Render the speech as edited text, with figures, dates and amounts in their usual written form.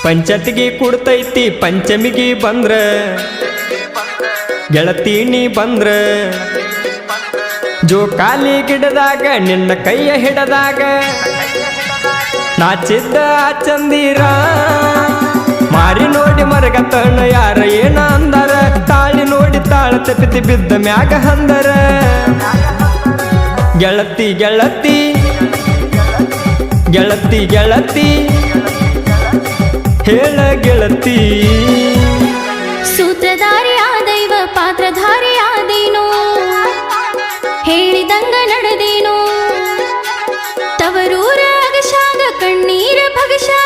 ಪಂಚತಿಗೆ ಕುಡ್ತೈತಿ ಪಂಚಮಿಗೆ ಬಂದ್ರ ಗೆಳತಿ ನೀ ಬಂದ್ರ ಜೋಕಾಲಿ ಗಿಡದಾಗ ನಿನ್ನ ಕೈಯ ಹಿಡದಾಗ ನಾಚಿದ್ದ ಚಂದಿರ ಮಾರಿ ನೋಡಿ ಮರಗತನ ಯಾರ ಏನ ಅಂದರ ತಾಳಿ ನೋಡಿ ತಾಳ ತಪ್ಪಿತಿ ಬಿದ್ದ ಮ್ಯಾಗ ಹಂದರ ಗೆಳತಿ ಗೆಳತಿ ಗೆಳತಿ ಗೆಳತಿ ಹೇಳ ಗೆಳತಿ ಸೂತ್ರಧಾರಿಯ ದೈವ ಪಾತ್ರಧಾರಿಯಾದೇನೋ ಹೇಳಿದಂಗ ನಡೆದೇನೋ ತವರೂರ ಅಗಶಾಗ ಕಣ್ಣೀರ ಭಗಶಾಗ